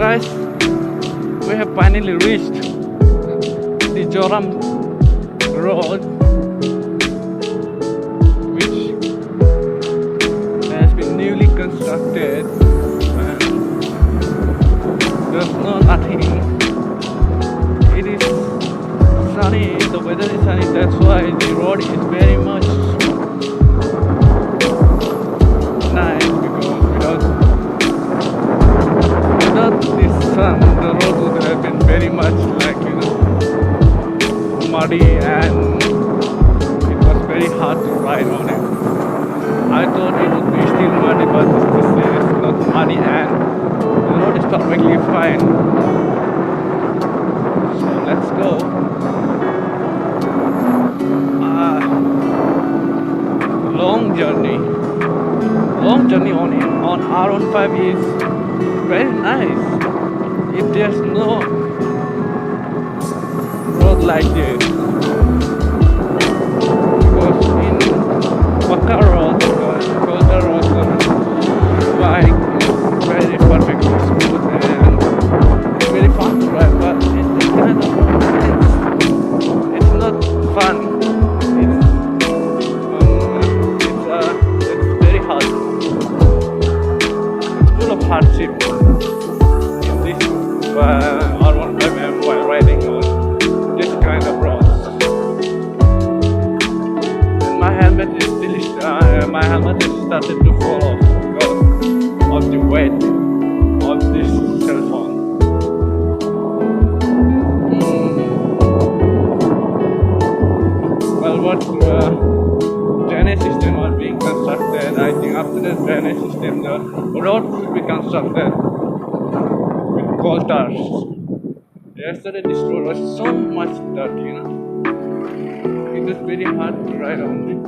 guys, we have finally reached the Joram road, which has been newly constructed, and there's no nothing. It is sunny, the weather is sunny, that's why the road is very much nice, because without this sun, the road would have been very much like, muddy, and it was very hard to ride on it. I thought it would be still muddy, but this is not muddy, and the road is perfectly fine. So let's go. Long journey on R15 is very nice if there's no road like this, because in Pakka road, the road bike is very perfectly smooth and very fun to ride, but in this kind of road it's not fun. It's very hard. It's full of hardship in this R15M while riding on this kind of roads. And my helmet is started to fall off because of the weight of this cell phone. Well, what drainage system are being constructed. I think after the drainage system, the road will be constructed with coal tars. Yesterday, this road was so much dirt, It was very hard to ride on it.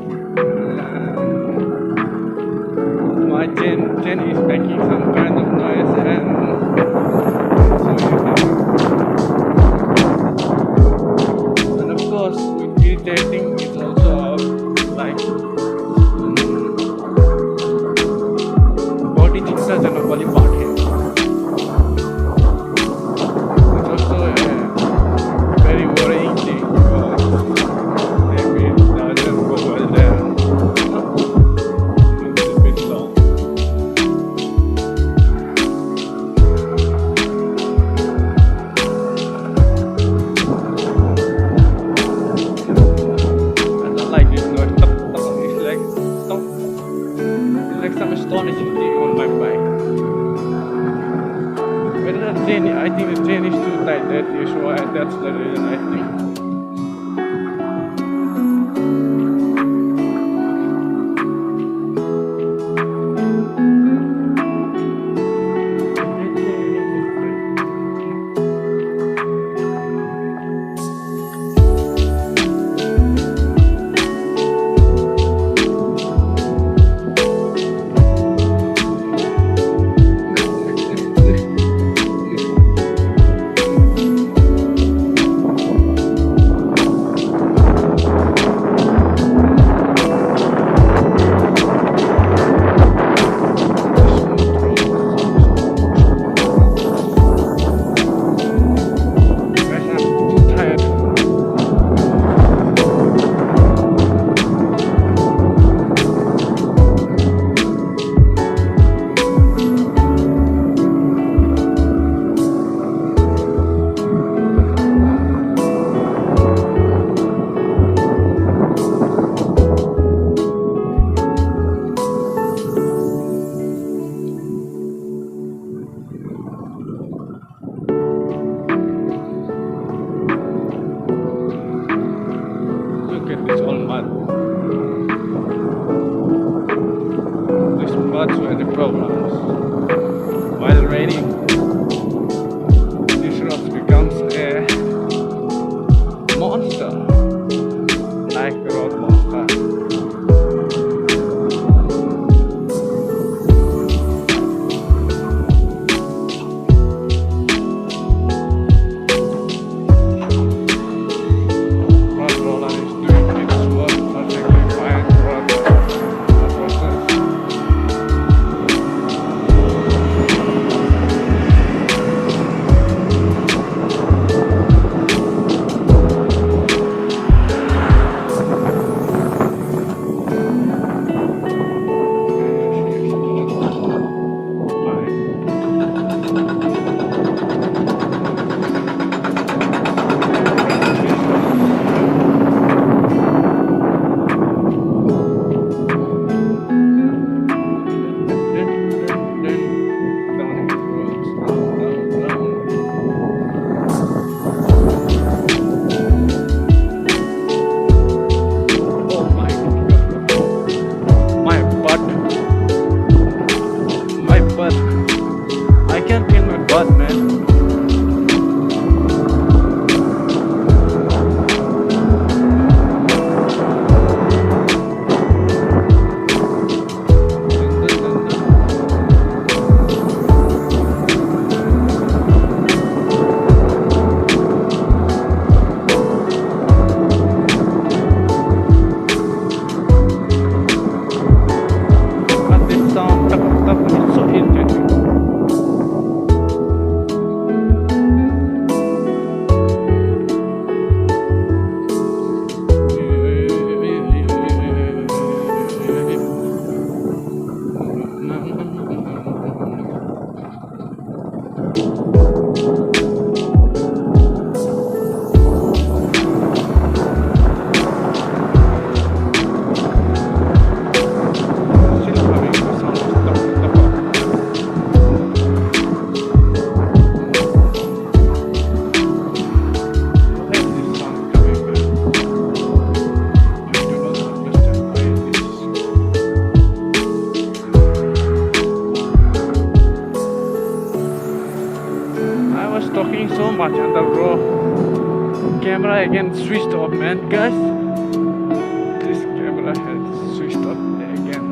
My chain is making some kind of noise, and and of course, with irritating, it's also like body चिंताजनक वाली part है. It's also a very worrying thing, because maybe it doesn't go well there. It's a bit long. I don't like this noise. It's like some astonishing thing on my bike. But the chain, I think the chain is too tight, that issue, and that's the reason, I think. Still coming, the sound is the pop. Where is this sound coming, man? I do not understand why it is. I was talking so much and the camera again switched off, man. Guys, this camera has switched off again.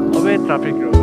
Let's go away traffic road.